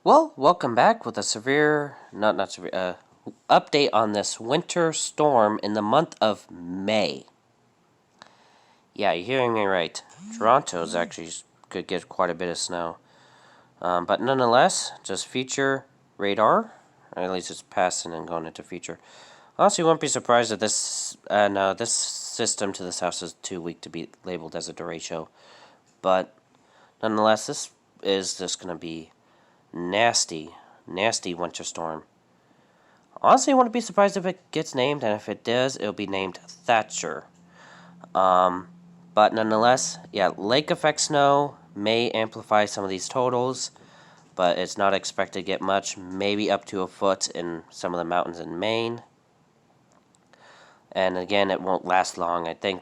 Well, welcome back with a update on this winter storm in the month of May. Yeah, you're hearing me right. Toronto's actually could get quite a bit of snow. But nonetheless, just future radar, or at least it's passing and going into future. Honestly, wouldn't be surprised if this system to the south is too weak to be labeled as a derecho. But nonetheless, this is just going to be nasty winter storm. Honestly, I wouldn't be surprised if it gets named, and if it does, it'll be named Thatcher. But nonetheless, yeah, lake effect snow may amplify some of these totals, but it's not expected to get much, maybe up to a foot in some of the mountains in Maine. And again, it won't last long. I think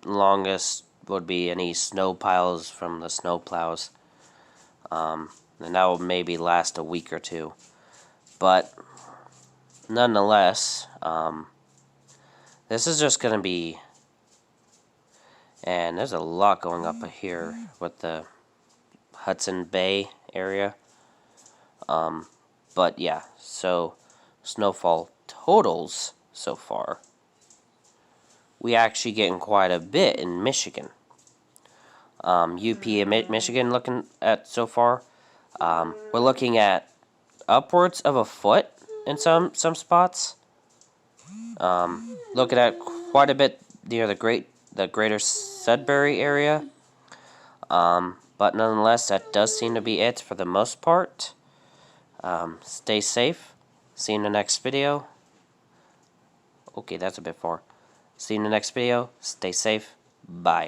longest would be any snow piles from the snow plows. And that will maybe last a week or two. But nonetheless, this is just going to be... And there's a lot going up here with the Hudson Bay area. But yeah, so snowfall totals so far. We actually getting quite a bit in Michigan. UP and Michigan looking at so far. We're looking at upwards of a foot in some spots. Looking at quite a bit near the greater Sudbury area. But nonetheless, that does seem to be it for the most part. Stay safe. See you in the next video. Okay, that's a bit far. See you in the next video. Stay safe. Bye.